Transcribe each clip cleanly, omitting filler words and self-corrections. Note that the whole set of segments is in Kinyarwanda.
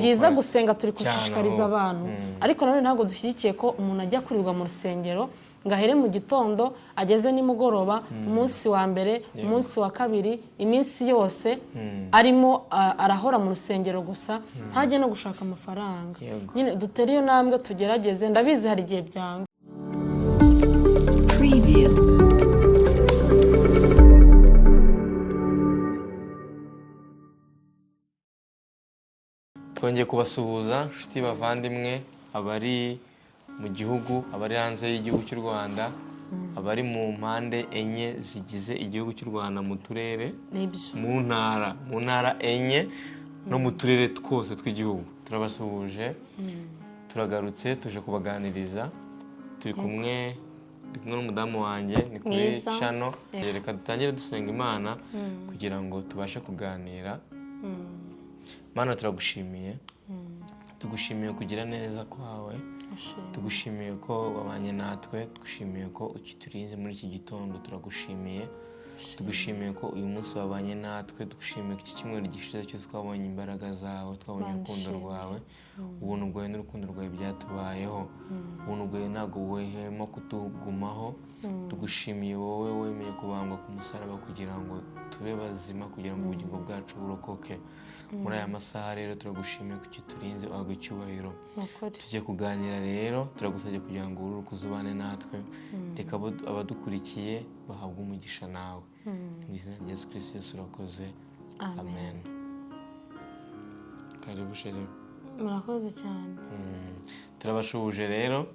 byiza gusenga turi gushishikariza abantu ariko nanone ntabwo dushyigikiye ko umuntu ajya kurirwa mu rusengero ngo ahere mu gitondo ageze nimugoroba umunsi wa mbere umunsi wa kabiri iminsi yose arimo arahora mu rusengero gusa ntajye no gushaka amafaranga nyine dutere iyo ntambwe tugerageze ndabizi hari igihe byanga twongeye kubasuhuza inshuti bavandimwe abari mu gihugu abari hanze y'igihugu cy'u Rwanda abari mu mpande enye zigize igihugu cy'u Rwanda mu turere mu ntara enye no mu turere twose tw'igihugu turabasuhuje turagarutse tuje kubaganiriza turi kumwe n'umudamu wanjye ni kuri channel reka dutangire dusenga Imana kugira ngo tubashe kuganira. Mana turagushimiye tugushimiye kugira neza kwawe tugushimiye ko wabanye natwe tugushimiye ko ukiturinze muri iki gitondo turagushimiye tugushimiye ko uyu munsi wabanye natwe tugushimiye ko iki cyumweru gishize cyose twabonye imbaraga zawe twabonye urukundo rwawe ubuntu bwawe n'urukundo rwawe byatubayeho ubuntu bwawe ntabwo wehema kutugumaho tugushimiye wowe wemeye kubambwa ku musaraba kugira ngo tube bazima kugira ngo ubugingo bwacu burokoke muri aya masaha rero turagushimiye ko ukiturinze wagwa icyubahiro tujye kuganira rero turagusabye kugira ngo ururuke uzubane natwe reka abadukurikiye bahabwe umugisha nawe mu izina rya Yesu Kristo Yesu urakoze amen. Karibu shere. Murakoze cyane. Turabashubuje rero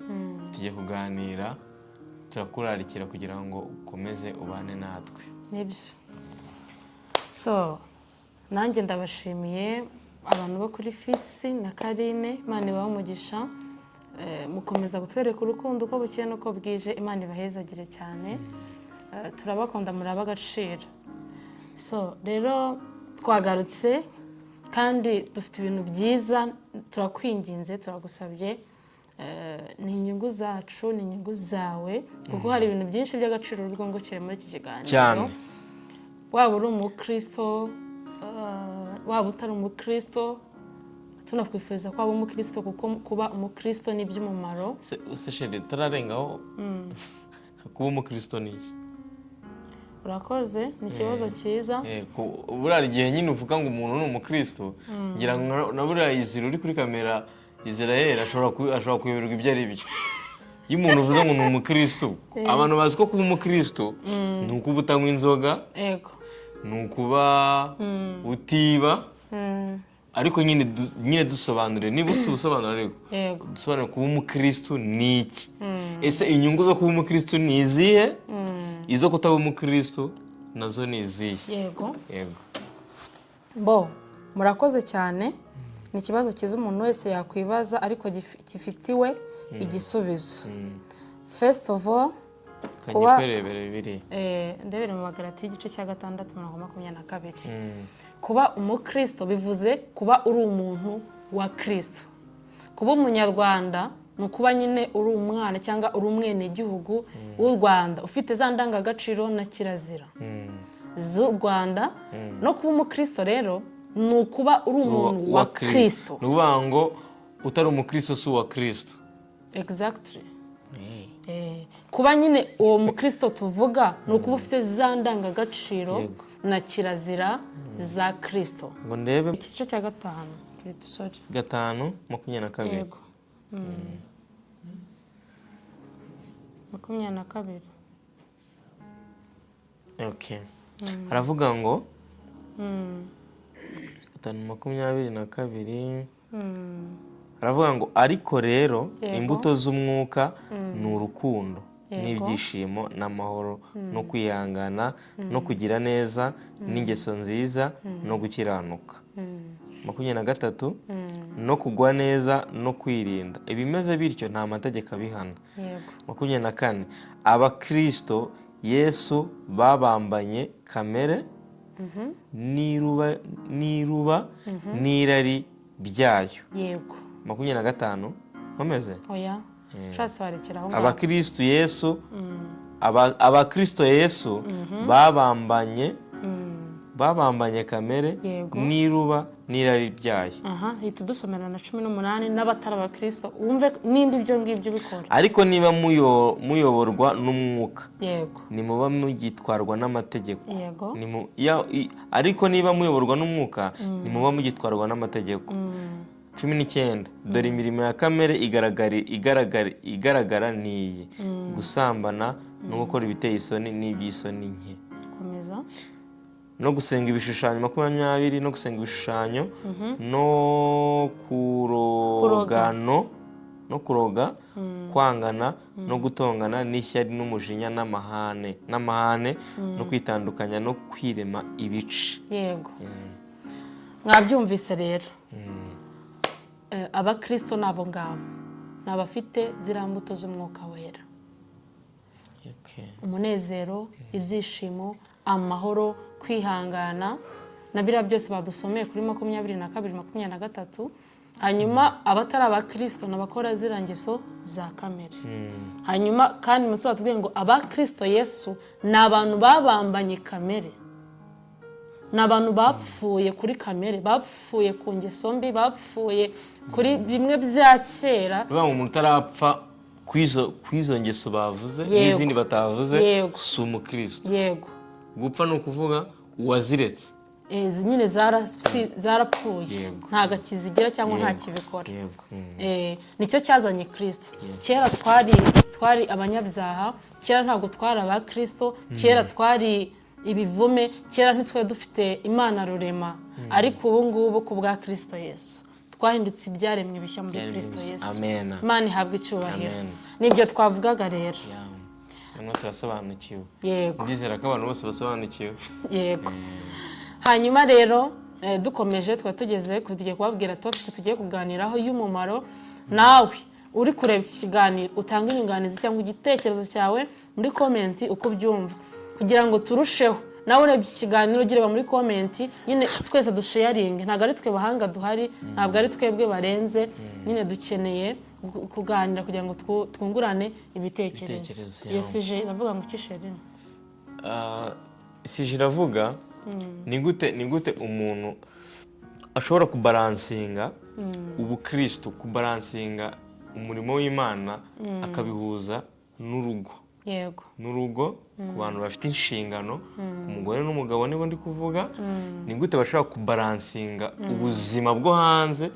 tujye kuganira turakurarikira kugira ngo ukomeze ubane natwe. Nibyo. So nanjye ndabashimiye abantu bo kuri Fisi na Karine Imana ibahe umugisha mukomeza gutwereka urukundo uko bukeye nuko bwije Imana ibahezagire cyane turabakunda muri abagaciro. So rero twagarutse kandi dufite ibintu byiza turakwinginze turagusabye ni inyungu zacu ni inyungu zawe kuko hari ibintu byinshi by'agaciro rwungukire muri iki kiganiro waba uri umukristo waba utari umukristo tunakwifuriza ko waba umukristo kuko kuba umukristo ni iby'umumaro. Se shere turarengaho kuba umukristo ni iki? Urakoze ni ikibazo cyiza. Buriya igihe nyine uvuga ngo umuntu ni umukristo ngira ngo na buriya izira uri kuri kamera Israel ashobora kuyoberwa ibyo ari byo. Iyo umuntu uvuze ngo ni umukristo abantu bazi ko kuba umukristo ni ukuba utanywa inzoga ni ukuba utiba ariko nyine dusobanure niba ufite ubusobanuro ariko dusobanure kuba umukristo ni iki ese inyungu zo kuba umukristo ni izihe izo kutaba umukristo nazo ni izihe? Yego murakoze cyane ni ikibazo cyiza umuntu wese yakwibaza ariko gifitiwe igisubizo. First of all ndebere mu Bagalatiya igice cya 6:22 kuba umukristo bivuze kuba uri umuntu wa Kristo. Kuba umunyarwanda ni ukuba nyine uri umwana cyangwa uri umwenegihugu w'u Rwanda ufite za ndangagaciro na kirazira z'u Rwanda no kuba umukristo rero ni ukuba uri umuntu wa Kristo. Ni ukuvuga ngo utari umukristo si uwa Kristo. Exactly. Kuba nyine uwo mukristo tuvuga ni ukuba ufite za ndangagaciro na kirazira za Kristo. Ngo ndebe igice cya 5 5:22. 22. Okay. Aravuga ngo 5:22 aravuga ngo ariko rero imbuto z'umwuka ni urukundo n'ibyishimo n'amahoro no kwihangana no kugira neza n'ingeso nziza no gukiranuka. 23 no kugwa neza no kwirinda ibimeze bityo nta mategeko abihana. 24 abakristo Yesu babambanye kamere n'iruba n'irari byayo. 25 nkomeze oya shatse warekeraho abakristo Yesu abakristo Yesu babambanye babambanye kamere Yego. n'iruba n'irari ryayo. aha hita udusomera na 18 n'abatari abakristo wumve nimba ibyo ngibyo bikora. Ariko niba muyoborwa n'umwuka, Yego. nimuba mugitwarwa n'amategeko. Yego. Ariko niba muyoborwa n'umwuka, nimuba mugitwarwa n'amategeko. 19 dore imirimo ya kamere igaragara niyi: gusambana no gukora ibiteye isoni n'iby'isoni nke. Komeza. No gusenga ibishushanyo 20, no gusenga ibishushanyo, no kuroga, kwangana no gutongana n'ishyari n'umujinya n'amahane no kwitandukanya no kwirema ibice. Yego. Mwabyumvise rero. Abakristo nabo ngabo nabafite ziriya mbuto z'umwuka wera. Umunezero, ibyishimo, amahoro, kwihangana na biriya byose badusomeye kuri 22, 23. Hanyuma abatari abakristo n'abakora ziriya ngeso za kamere. Hanyuma kandi mutse batubwiye ngo abakristo Yesu ni abantu babambanye kamere, ni abantu bapfuye kuri kamere, bapfuye ku ngeso mbi, bapfuye kuri bimwe bya kera. Bivuga ngo umuntu utarapfa kwizo ngeso bavuze n'izindi batavuze si umukristo. Yego. Gupfa ni ukuvuga uwaziretse. Nyine zarapfuye, nta gakizigira cyangwa nta kibikora. Nicyo cyazanye Kristo. Kera twari abanyabyaha, kera ntabwo twari abakristo, kera twari ibivume, kera ntitwari dufite Imana rurema. Ariko ubu ngubu ku bwa Kristo Yesu twahindutse ibyaremwe bishya muri Kristo Yesu. Imana ihabwa icyubahiro. Nibyo twavugaga rero. None turasobanukiwe. Yego. Ndizera ko abantu bose basobanukiwe. Yego. Hanyuma rero dukomeje tugeze tugiye kubabwira topic tugiye kuganiraho y'umumaro. Nawe uri kureba iki kiganiro utanga inyunganizi cyangwa igitekerezo cyawe muri comment uko byumva, kugira ngo turusheho. Nawe urebye iki kiganiro ugireba muri comment, nyine twese dusharing. Ntabwo ari twe bahanga duhari, ntabwo ari twebwe barenze, nyine dukeneye kuganira kugira ngo twungurane ibitekerezo. Yesije iravuga ngo kisheri. Isije iravuga ni gute umuntu ashobora kubalansinga ubukristo, kubalansinga umurimo w'Imana akabihuza n'urugo. Yego. N'urugo ku bantu bafite inshingano, umugore n'umugabo nibo ndi kuvuga. Ni gute bashobora kubalansinga ubuzima bwo hanze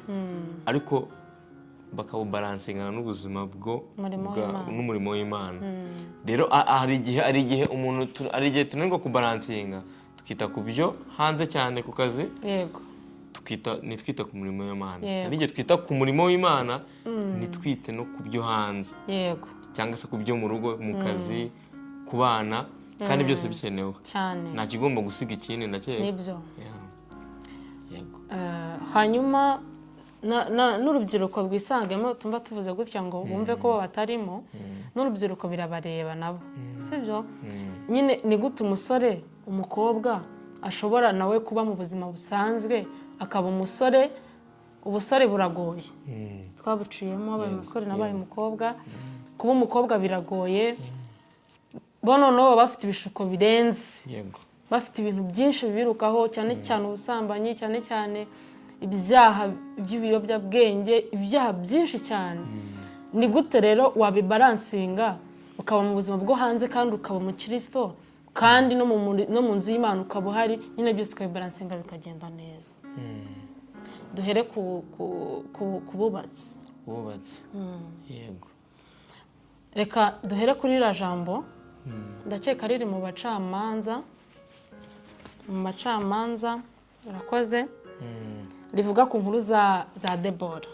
ariko bakabubalansinga n'ubuzima n'umurimo w'Imana. Rero hari igihe tunanirwa kubalansinga, tukita ku byo hanze cyane ku kazi. Yego. Nitwita ku murimo w'Imana. Hari igihe twita ku murimo w'Imana, nitwite no ku byo hanze. Yego. Cyangwa se ku byo mu rugo, mu kazi, ku bana, kandi byose bikenewe cyane. Nta kigomba gusiga ikindi ndakeka. Nibyo. Yego. Hanyuma n'urubyiruko rwisangemo, tumva tuvuze gutya ngo bumve ko batarimo, n'urubyiruko birabareba nabo, sibyo? Nyine ni gute umusore, umukobwa ashobora nawe kuba mu buzima busanzwe akaba umusore. Ubusore buragoye, twabuciyemo, abaye umusore n'abaye umukobwa. Kuba umukobwa biragoye, bo noneho baba bafite ibishuko birenze. Yego. Bafite ibintu byinshi bibirukaho, cyane cyane ubusambanyi, cyane cyane ibyaha by'ibiyobyabwenge, ibyaha byinshi cyane. Ni gute rero wabibalansinga ukaba mu buzima bwo hanze kandi ukaba umukristo, kandi no mu nzu y'Imana ukaba uhari, nyine byose ukabibalansinga bikagenda neza. Duhere ku bubatsi. Yego. Reka duhere kuri iriya jambo, ndakeka riri mu bacamanza. Mu bacamanza urakoze. Rivuga ku nkuru za Debora.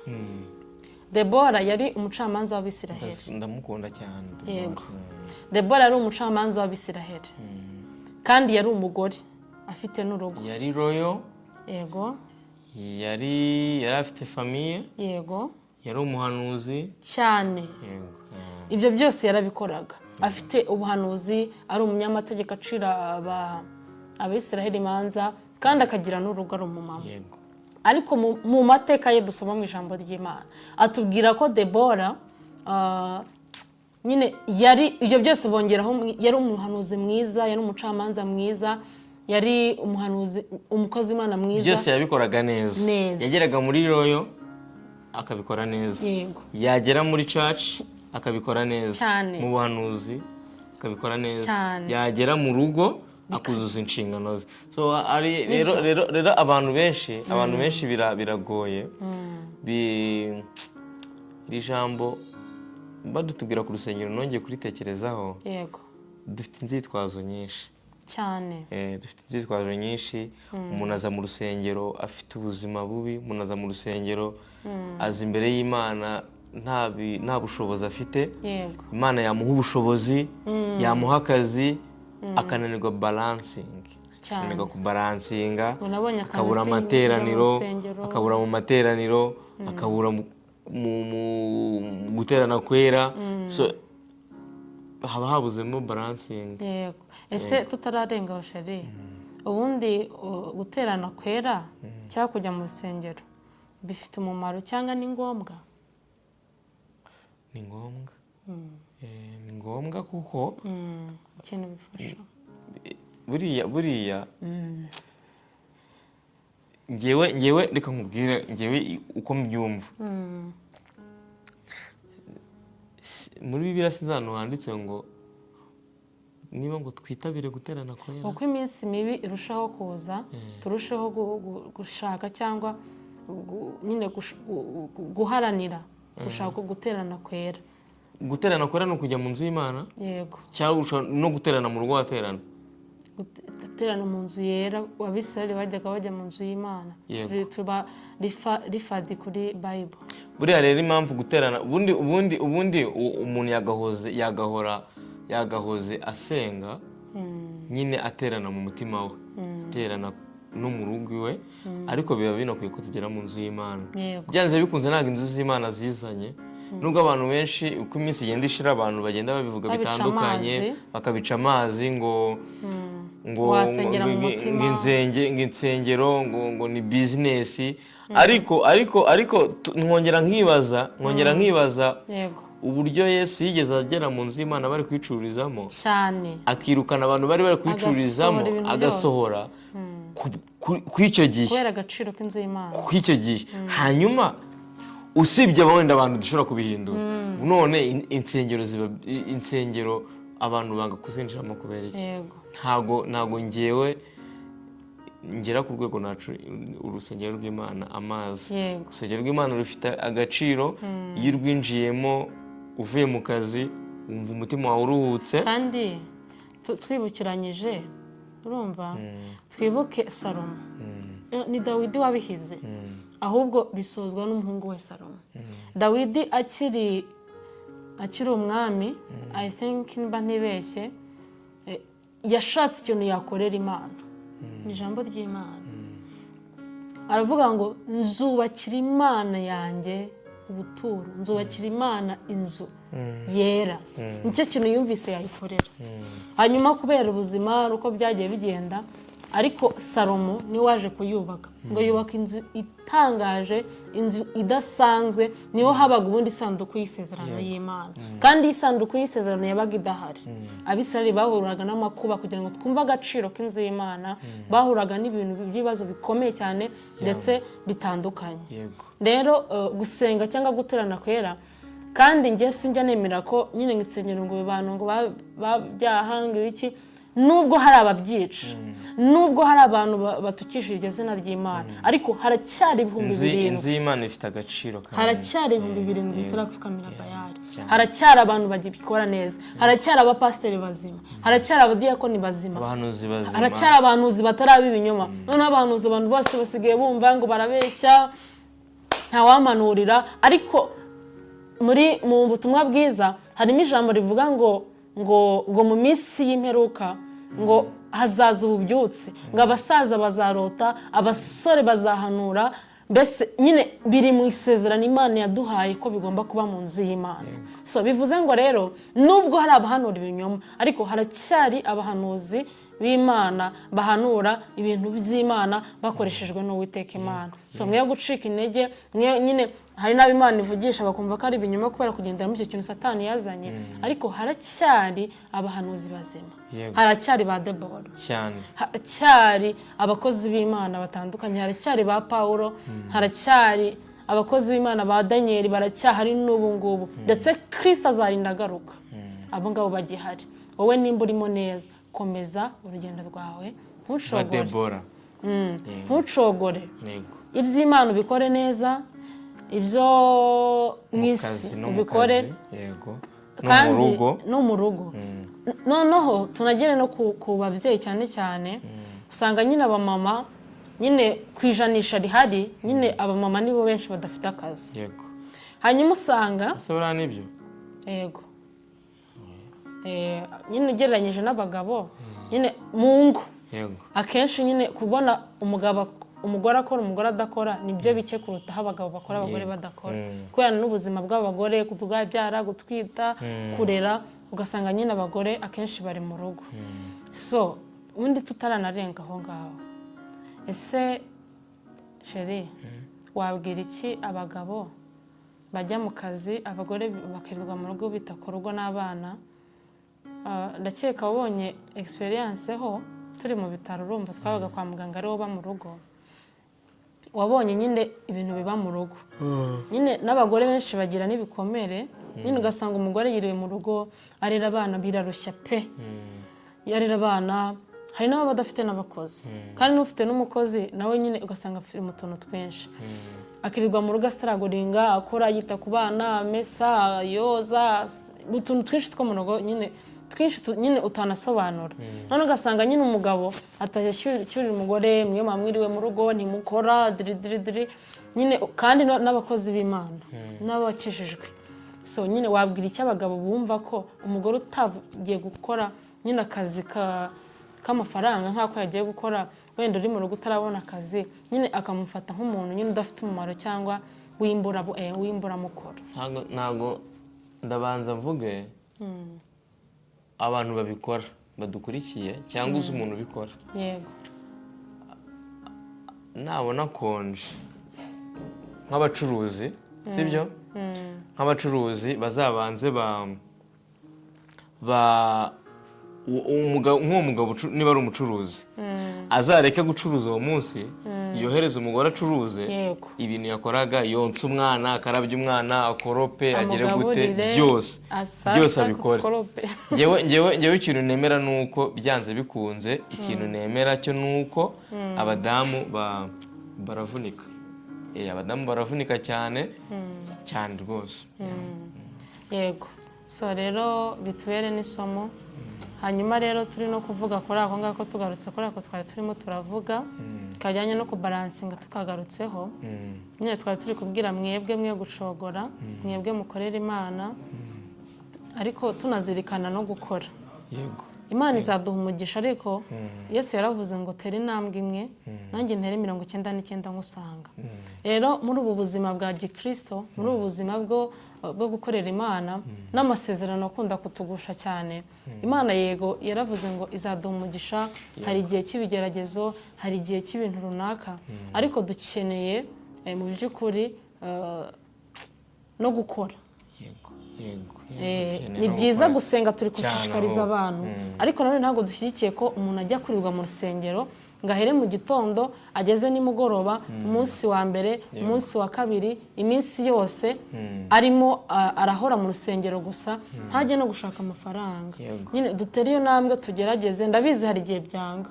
Debora yari umucamanza w'Abisiraheli. Ndamukunda cyane. Yego. Debora yari umucamanza w'Abisiraheli, kandi yari umugore afite n'urugo. Yari royo. Yego. Yari afite famiye. Yego. Yari umuhanuzi cyane. Yego. Ibyo byose yarabikoraga. Afite ubuhanuzi, ari umunyamategeko acira Abisiraheli imanza, kandi akagira n'urugo, ari umumama. Yego. Ariko mu mateka ye dusoma mu ijambo ry'Imana atubwira ko Debora nyine ibyo byose bongeraho, yari umuhanuzi mwiza, yari umucamanza mwiza, yari umuhanuzi, umukozi w'Imana mwiza, byose yabikoraga neza. Yageraga muri royo akabikora neza, yego, yagera muri church akabikora neza, cyane, mu buhanuzi akabikora neza, cyane, yagera mu rugo akuzuza inshingano ze. So rero abantu benshi biragoye. Iri jambo badutubwira ku rusengero nongeye kuritekerezaho, yego, dufite inzitwazo nyinshi cyane, dufite inzitwazo nyinshi. Umuntu aza mu rusengero afite ubuzima bubi, umuntu aza mu rusengero aza imbere y'Imana nta bushobozi afite, yego, Imana yamuha ubushobozi, yamuha akazi, akananirwa balansingi, akananirwa kubalansinga, akabura amateraniro, akabura mu materaniro, akabura mu guterana kwera. So haba habuzemo balansingi. Yego. Ese tutararenga sheri, ubundi guterana kwera cyangwa kujya mu rusengero bifite umumaro cyangwa ni ngombwa? Ni ngombwa. Ni ngombwa kuko ikintu bifasha buriya ngewe reka nkubwire ngewe uko mbyumva. Muri Bibiliya sinzi ahantu handitse ngo niba ngo twitabire guterana kwera. Uko iminsi mibi irushaho kuza, turusheho gushaka cyangwa nyine guharanira gushaka guterana kwera. Guterana kwera ni ukujya mu nzu y'Imana, yego, cyangwa no guterana mu rugo waterana. Guterana mu nzu yera, Abisirayeli bajyaga bajya mu nzu y'Imana, tuba rifadi kuri Bible. Buriya rero impamvu guterana ubundi umuntu yagahoze asenga, nyine aterana mu mutima we, aterana no mu rugo iwe, ariko biba binakwiye ko tugera mu nzu y'Imana. Byanze bikunze ntabwo inzu z'Imana zizanye, nubwo abantu benshi uko iminsi igenda ishira abantu bagenda babivuga bitandukanye, bakabica amazi ngo insengero ngo ni bizinesi, ariko nkongera nkibaza uburyo Yesu yigeze agera mu nzu y'Imana bari kwicururizamo cyane, akirukana abantu bari kwicururizamo, agasohora kw'icyo gihe, kubera agaciro k'inzu y'Imana kw'icyo gihe. Hanyuma usibye wenda abantu dushobora kubihindura, none insengero abantu banga kuzinjiramo kubera iki? Ntago ngewe ngera ku rwego nacu urusengero rw'Imana amazi. Urusengero rw'Imana rufite agaciro iyo urwinjiyemo uvuye mu kazi wumva umutima wawe uruhutse. Kandi twibukiranyije, urumva, twibuke Salomo, ni Dawidi wabihize, ahubwo bisozwa n'umuhungu we Salomo. Dawidi akiri umwami, I think niba ntibeshye, yashatse ikintu yakorera Imana, ni ijambo ry'Imana. Aravuga ngo nzubakira Imana yanjye ubuturo, nzubakira Imana inzu yera. Nicyo kintu yumvise yayikorera. Hanyuma kubera ubuzima uko byagiye bigenda, ariko Salomo ni waje kuyubaka, ngo yubaka inzu itangaje, inzu idasanzwe. Niho habaga ubundi isanduku y'isezerano y'Imana, kandi isanduku y'isezerano yabaga idahari. Abisirayeli bahuraga n'amakuba, kugira ngo twumve agaciro k'inzu y'Imana, bahuraga n'ibintu by'ibibazo bikomeye cyane ndetse bitandukanye. Rero gusenga cyangwa guterana kwera, kandi njye sinjya nemera ko nyine insengero ngo abantu ngo babyahanga iki, nubwo hari ababyica, nubwo hari abantu batukishije iryo zina ry'Imana, ariko haracyari ibihumbi 7. Inzu y'Imana ifite agaciro, haracyari ibihumbi 7 bitarapfukamira Bayali, haracyari abantu bagikora neza, haracyari abapasiteri bazima, haracyari abadiyakoni bazima, haracyari abahanuzi bataraba ibinyoma. Noneho abahanuzi abantu bose basigaye bumva ngo barabeshya, ntawamanurira. Ariko mu butumwa bwiza harimo ijambo rivuga ngo mu minsi y'imperuka ngo hazaza ububyutse, ngo abasaza bazarota, abasore bazahanura. Mbese nyine biri mu isezerano Imana yaduhaye ko bigomba kuba mu nzu y'Imana. So bivuze ngo rero nubwo hari abahanura ibinyoma, ariko haracyari abahanuzi b'Imana bahanura ibintu by'Imana bakoreshejwe n'Uwiteka Imana. So mwe gucika intege, mwe nyine hari n'ab'Imana ivugisha bakumva ko ari ibinyoma kubera kugendera muri icyo kintu Satani yazanye, ariko haracyari abahanuzi bazima, haracyari ba Debora cyane, haracyari abakozi b'Imana batandukanye, haracyari ba Paulo, haracyari abakozi b'Imana ba Daniel, baracyahari n'ubu ngubu, ndetse Kristo azarinda agaruka. Abo ngabo bagihari. Wowe nimba urimo neza, komeza urugendo rwawe, ntucogore. Ntucogore. Iby'Imana ubikore neza, ibyo mu isi ubikore, kandi no mu rugo. Noneho tunagere no ku babyeyi cyane cyane, usanga nyine abamama nyine kwijanisha rihari, nyine abamama nibo benshi badafite akazi. Hanyuma usanga nibyo. Yego. Nyine ugereranyije n'abagabo nyine mu ngo, akenshi nyine kubona umugore akora umugore adakora nibyo bike kuruta aho abagabo bakora abagore badakora, kubera n'ubuzima bw'abagore, kubyara, gutwita, kurera, ugasanga nyine abagore akenshi bari mu rugo. So ubundi tutaranarenga aho ngaho, ese sheri wabwira iki abagabo bajya mu kazi, abagore bakirirwa mu rugo bita ku rugo n'abana? Ndakeka wabonye experience ho turi mu bitaro, urumva twabaga kwa muganga ari wo ba mu rugo, wabonye nyine ibintu biba mu rugo. Nyine n'abagore benshi bagira n'ibikomere, nyine ugasanga umugore yiriwe mu rugo arera abana, birarushya pe, yarera abana. Hari n'abo badafite n'abakozi, kandi n'ufite n'umukozi nawe nyine ugasanga afite mu tuntu twinshi, akirirwa mu rugo asitaragoringa, akora, yita ku bana, mesa, yoza, utuntu twinshi two mu rugo nyine twinshi nyine utanasobanura. None ugasanga nyine umugabo atashyurira umugore, mwe mwamwiriwe mu rugo ntimukora diri nyine, kandi n'abakozi b'Imana n'abakijijwe. So nyine wabwira iki abagabo bumva ko umugore utagiye gukora nyine akazi k'amafaranga nk'ako yagiye gukora, wenda uri mu rugo utarabona akazi, nyine akamufata nk'umuntu nyine udafite umumaro cyangwa w'imburamukoro? Ntago ndabanza mvuge abantu babikora badukurikiye cyangwa uzi umuntu ubikora. Yego. Nabona konje nk'abacuruzi, sibyo? Nk'abacuruzi bazabanze nk'uwo mugabo niba ari umucuruzi azareke gucuruza uwo munsi, yohereza umugore acuruze ibintu yakoraga, yonsa umwana, akarabya umwana, akorope, agere gute, byose abikore. Ngewe ikintu nemera nuko byanze bikunze, ikintu nemera cyo nuko abadamu baravunika. Abadamu baravunika cyane cyane rwose. Yego. So rero bitubere n'isomo. Hanyuma rero turi no kuvuga kuri ako ngako, tugarutse kuri ako twari turimo turavuga, kajyanye no kubalansinga tukagarutseho. Nyine twari turi kubwira mwebwe mwe gucogora, mwebwe mukorera Imana, ariko tunazirikana no gukora. Yego. Imana izaduha umugisha, ariko Yesu yaravuze ngo tera intambwe imwe nanjye ntere 99 ngusanga. Rero muri ubu buzima bwa Gikristo, muri ubu buzima bwo gukorera Imana, n'amasezerano akunda kutugusha cyane, Imana yego yaravuze ngo izaduha umugisha. Hari igihe cy'ibigeragezo, hari igihe cy'ibintu runaka, ariko dukeneye mu by'ukuri no gukora. Ni byiza gusenga, turi gushishikariza abantu, ariko nanone ntabwo dushyigikiye ko umuntu ajya kurirwa mu rusengero ngo ahere mu gitondo ageze nimugoroba, umunsi wa mbere, umunsi wa kabiri, iminsi yose arimo arahora mu rusengero gusa, ntajye no gushaka amafaranga. Nyine dutere iyo ntambwe, tugerageze. Ndabizi hari igihe byanga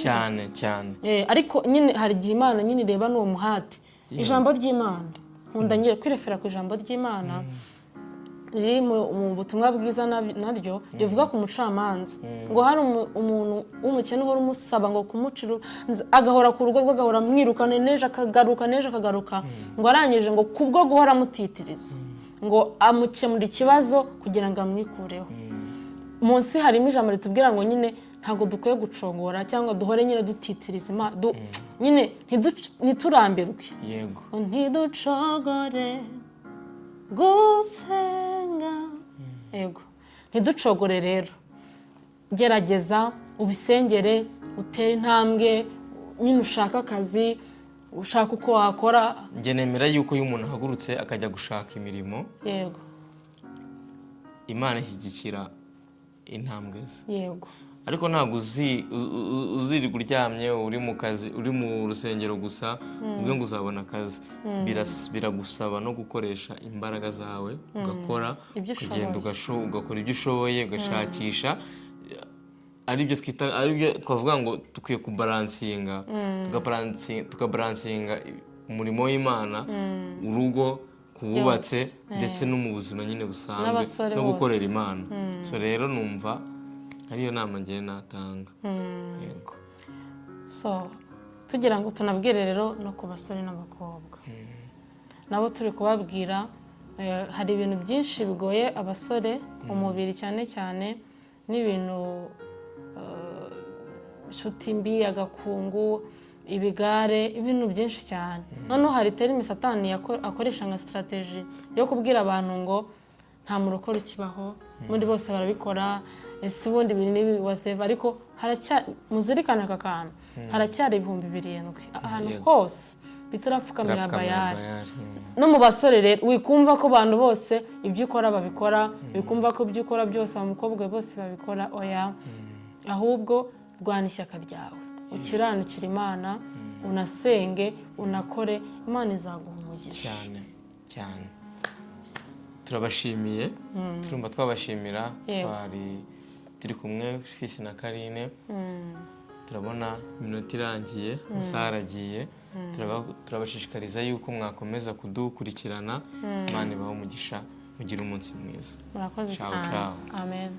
cyane cyane, ariko nyine hari igihe Imana nyine ireba n'uwo muhati. Ijambo ry'Imana, nkunda nyine kwirefera ku ijambo ry'Imana riri mu butumwa bwiza, naryo rivuga ku mucamanza ngo hari umuntu w'umukene uhora umusaba ngo kumucira, agahora ku rugo rwe, agahora amwirukana, neje akagaruka, ngo arangije ngo kubwo guhora amutitiriza ngo amukemura ikibazo kugira ngo amwikureho. Munsi harimo ijambo ritubwira ngo nyine ntabwo dukwiye gucogora cyangwa duhore nyine dutitiriza Imana, nyine ntiturambirwe. Yego. Ntiducogore gusenga. Yego. Ntiducogore rero. gerageza ubisengere, utere intambwe, nyine ushaka akazi, ushaka uko wakora. njye nemera yuko iyo umuntu ahagurutse akajya gushaka imirimo, yego Imana ishyigikira intambwe ze. yego ariko ntabwo uzirirwa uryamye uri mu kazi, uri mu rusengero gusa ubwo ngo uzabona akazi. Biragusaba no gukoresha imbaraga zawe, ugakora, ukagenda ugakora ibyo ushoboye, ugashakisha. Aribyo twavuga ngo dukwiye kubaransinga, tukabaransinga umurimo w'Imana, urugo, kububatse, ndetse no mu buzima nyine busanzwe no gukorera Imana. So rero numva ariyo nama ngiye natanga. Yego. So tugira ngo tunabwire rero no ku basore n'abakobwa, nabo turi kubabwira hari ibintu byinshi bigoye abasore, umubiri cyane cyane, n'ibintu inshuti mbi, agakungu, ibigare, ibintu byinshi cyane. Noneho hari terime Satani akoresha nka strategy yo kubwira abantu ngo nta murokore ukibaho, muri bose barabikora, ese ubundi ibintu whatever. Ariko muzirikane aka kantu, haracyari 7,000 ahantu hose bitarapfukamira bayari. No mu basore rero wikumva ko abantu bose ibyo ukora babikora, wikumva ko ibyo ukora byose abamukobwa bose babikora. Oya, ahubwo rwana ishyaka ryawe, ukiranukira Imana, unasenge, unakore, Imana izaguha umugisha. cyane cyane. Turabashimiye, turumva twabashimira, turi kumwe Fils na Carine. Turabona iminota irangiye, amasaha aragiye. Turabashishikariza yuko mwakomeza kudukurikirana. Imana ibahe umugisha, mugire umunsi mwiza. Murakoze cyane. Amen.